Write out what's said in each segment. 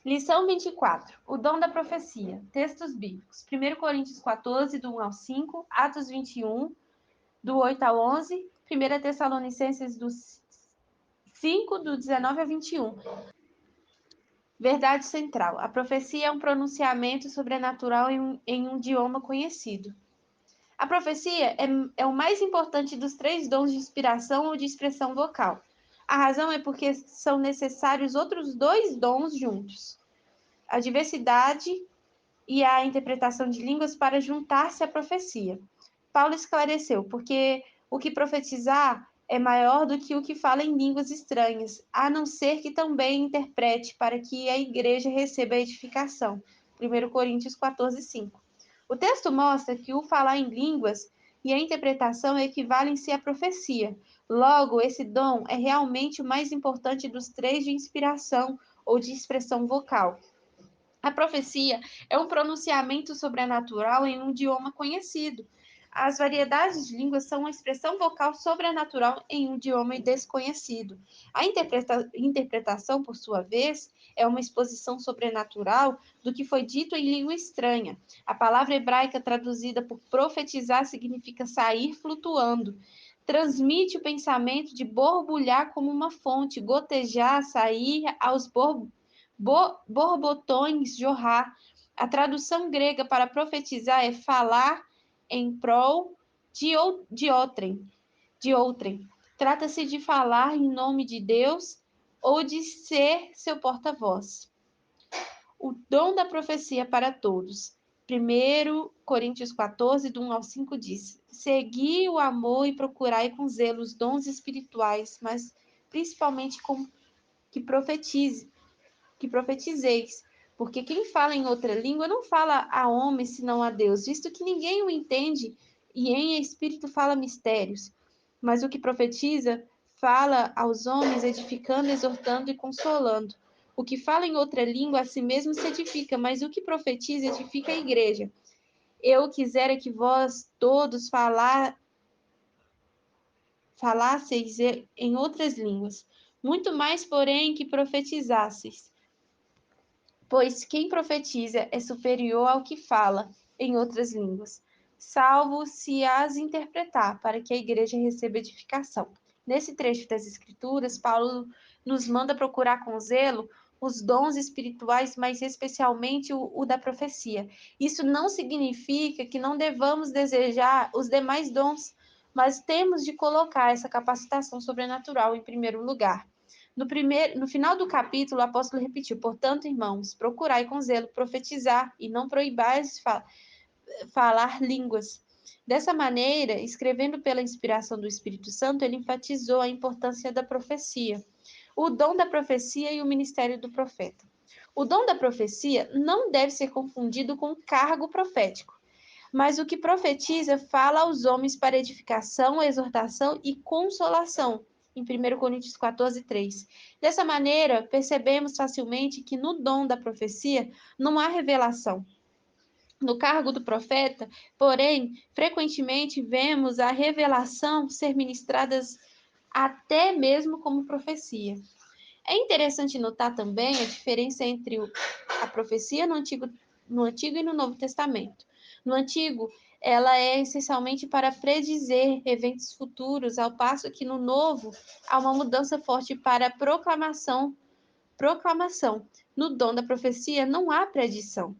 Lição 24. O dom da profecia. Textos bíblicos. 1 Coríntios 14, do 1 ao 5. Atos 21, do 8 ao 11. 1 Tessalonicenses, do 5, do 19 ao 21. Verdade central. A profecia é um pronunciamento sobrenatural em um idioma conhecido. A profecia é o mais importante dos 3 dons de inspiração ou de expressão vocal. A razão é porque são necessários outros 2 dons juntos: a diversidade e a interpretação de línguas para juntar-se à profecia. Paulo esclareceu, porque o que profetizar é maior do que o que fala em línguas estranhas, a não ser que também interprete para que a igreja receba a edificação. 1 Coríntios 14, 5. O texto mostra que o falar em línguas e a interpretação equivalem-se à profecia. Logo, esse dom é realmente o mais importante dos 3 de inspiração ou de expressão vocal. A profecia é um pronunciamento sobrenatural em um idioma conhecido. As variedades de línguas são uma expressão vocal sobrenatural em um idioma desconhecido. A interpretação, por sua vez, é uma exposição sobrenatural do que foi dito em língua estranha. A palavra hebraica traduzida por profetizar significa sair flutuando. Transmite o pensamento de borbulhar como uma fonte, gotejar, sair aos borbotões jorrar. A tradução grega para profetizar é falar em prol de outrem. Trata-se de falar em nome de Deus ou de ser seu porta-voz. O dom da profecia para todos. 1 Coríntios 14, do 1 ao 5 diz: Segui o amor e procurai com zelo os dons espirituais, mas principalmente com que profetizeis, porque quem fala em outra língua não fala a homem senão a Deus, visto que ninguém o entende, e em espírito fala mistérios. Mas o que profetiza fala aos homens, edificando, exortando e consolando. O que fala em outra língua a si mesmo se edifica, mas o que profetiza edifica a igreja. Eu quisera que vós todos falasseis em outras línguas, muito mais, porém, que profetizasseis. Pois quem profetiza é superior ao que fala em outras línguas, salvo se as interpretar, para que a igreja receba edificação. Nesse trecho das Escrituras, Paulo nos manda procurar com zelo os dons espirituais, mas especialmente o da profecia. Isso não significa que não devamos desejar os demais dons, mas temos de colocar essa capacitação sobrenatural em primeiro lugar. No final do capítulo, o apóstolo repetiu: Portanto, irmãos, procurai com zelo profetizar e não proibais falar línguas. Dessa maneira, escrevendo pela inspiração do Espírito Santo, ele enfatizou a importância da profecia, o dom da profecia e o ministério do profeta. O dom da profecia não deve ser confundido com o cargo profético, mas o que profetiza fala aos homens para edificação, exortação e consolação, em 1 Coríntios 14, 3. Dessa maneira, percebemos facilmente que no dom da profecia não há revelação. No cargo do profeta, porém, frequentemente vemos a revelação ser ministrada até mesmo como profecia. É interessante notar também a diferença entre a profecia no Antigo e no Novo Testamento. No Antigo, ela é essencialmente para predizer eventos futuros, ao passo que no Novo há uma mudança forte para proclamação. No dom da profecia não há predição.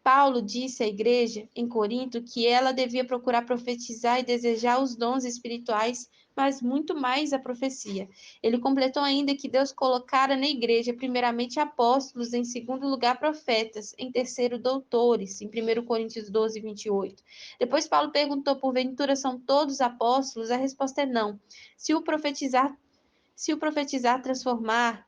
Paulo disse à igreja em Corinto que ela devia procurar profetizar e desejar os dons espirituais, mas muito mais a profecia. Ele completou ainda que Deus colocara na igreja, primeiramente apóstolos, em segundo lugar profetas, em terceiro doutores, em 1 Coríntios 12, 28. Depois Paulo perguntou: porventura são todos apóstolos? A resposta é não. Se o profetizar transformar-se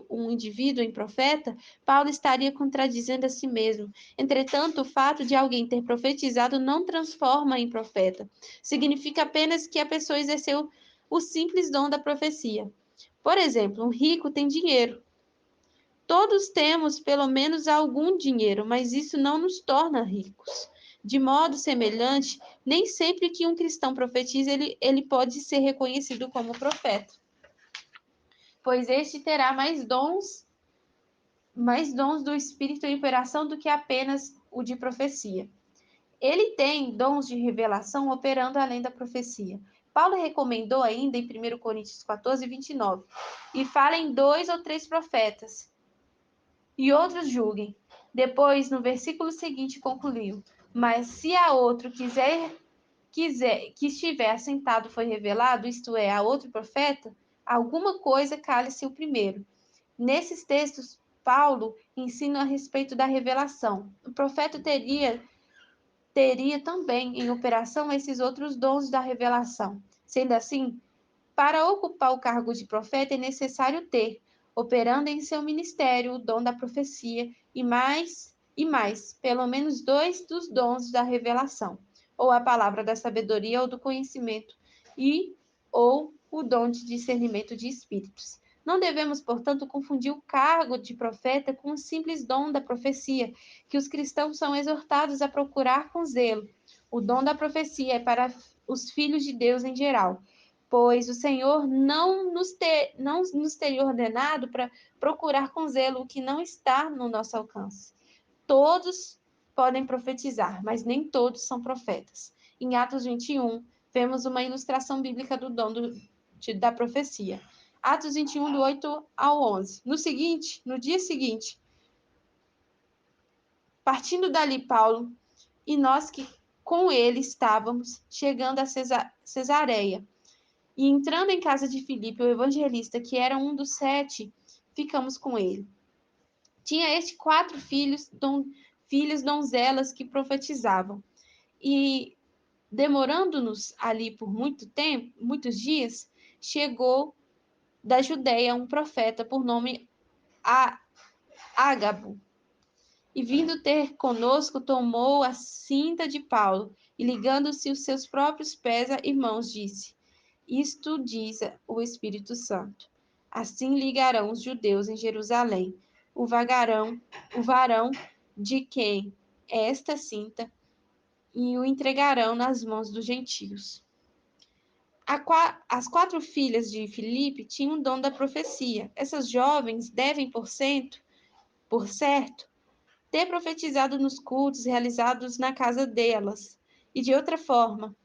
um indivíduo em profeta, Paulo estaria contradizendo a si mesmo. Entretanto, o fato de alguém ter profetizado não transforma em profeta. Significa apenas que a pessoa exerceu o simples dom da profecia. Por exemplo, um rico tem dinheiro. Todos temos pelo menos algum dinheiro, mas isso não nos torna ricos. De modo semelhante, nem sempre que um cristão profetiza, ele pode ser reconhecido como profeta, pois este terá mais dons mais dons do Espírito em operação do que apenas o de profecia. Ele tem dons de revelação operando além da profecia. Paulo recomendou ainda em 1 Coríntios 14, 29, e fala em 2 ou 3 profetas, e outros julguem. Depois, no versículo seguinte, concluiu: mas se a outro que estiver assentado foi revelado, isto é, a outro profeta, alguma coisa cale-se o primeiro. Nesses textos, Paulo ensina a respeito da revelação. O profeta teria também em operação esses outros dons da revelação. Sendo assim, para ocupar o cargo de profeta é necessário ter, operando em seu ministério, o dom da profecia e mais, pelo menos 2 dos dons da revelação, ou a palavra da sabedoria ou do conhecimento, e ou o dom de discernimento de espíritos. Não devemos, portanto, confundir o cargo de profeta com o simples dom da profecia, que os cristãos são exortados a procurar com zelo. O dom da profecia é para os filhos de Deus em geral, pois o Senhor não nos teria ordenado para procurar com zelo o que não está no nosso alcance. Todos podem profetizar, mas nem todos são profetas. Em Atos 21, vemos uma ilustração bíblica do dom da profecia. Atos 21, do 8 ao 11. No dia seguinte, partindo dali Paulo e nós que com ele estávamos chegando a Cesareia, e entrando em casa de Filipe, o evangelista, que era um dos 7, ficamos com ele. Tinha este 4 filhos donzelas que profetizavam. E, demorando-nos ali por muito tempo, muitos dias, chegou da Judéia um profeta por nome Ágabo. E vindo ter conosco, tomou a cinta de Paulo e, ligando-se os seus próprios pés e mãos, disse: isto diz o Espírito Santo. Assim ligarão os judeus em Jerusalém o varão de quem é esta cinta, e o entregarão nas mãos dos gentios. As 4 filhas de Filipe tinham o dom da profecia. Essas jovens devem, por certo, ter profetizado nos cultos realizados na casa delas. E de outra forma,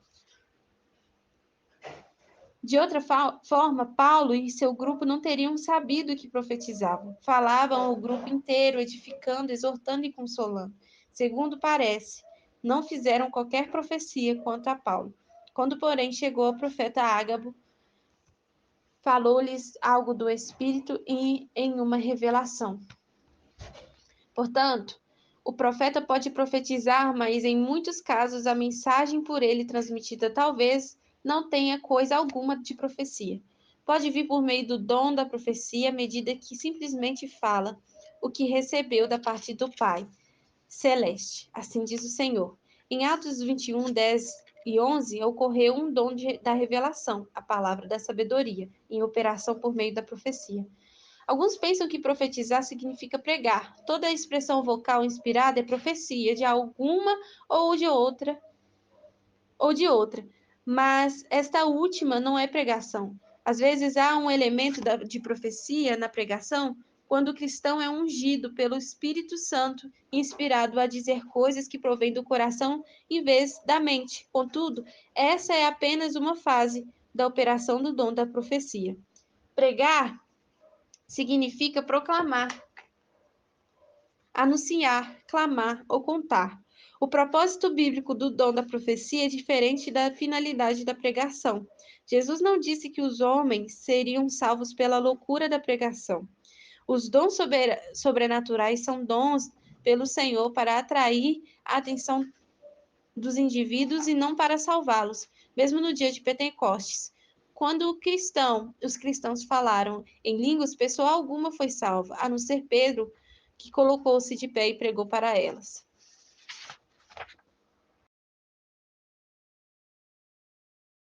Paulo e seu grupo não teriam sabido que profetizavam. Falavam ao grupo inteiro, edificando, exortando e consolando. Segundo parece, não fizeram qualquer profecia quanto a Paulo. Quando, porém, chegou o profeta Ágabo, falou-lhes algo do Espírito e em uma revelação. Portanto, o profeta pode profetizar, mas em muitos casos a mensagem por ele transmitida talvez não tenha coisa alguma de profecia. Pode vir por meio do dom da profecia, à medida que simplesmente fala o que recebeu da parte do Pai Celeste. Assim diz o Senhor. Em Atos 21, 10 e 11, ocorreu um dom da revelação, a palavra da sabedoria, em operação por meio da profecia. Alguns pensam que profetizar significa pregar. Toda a expressão vocal inspirada é profecia de alguma ou de outra, mas esta última não é pregação. Às vezes há um elemento de profecia na pregação quando o cristão é ungido pelo Espírito Santo, inspirado a dizer coisas que provêm do coração em vez da mente. Contudo, essa é apenas uma fase da operação do dom da profecia. Pregar significa proclamar, anunciar, clamar ou contar. O propósito bíblico do dom da profecia é diferente da finalidade da pregação. Jesus não disse que os homens seriam salvos pela loucura da pregação. Os dons sobrenaturais são dons pelo Senhor para atrair a atenção dos indivíduos e não para salvá-los, mesmo no dia de Pentecostes. Quando os cristãos falaram em línguas, pessoa alguma foi salva, a não ser Pedro, que colocou-se de pé e pregou para elas.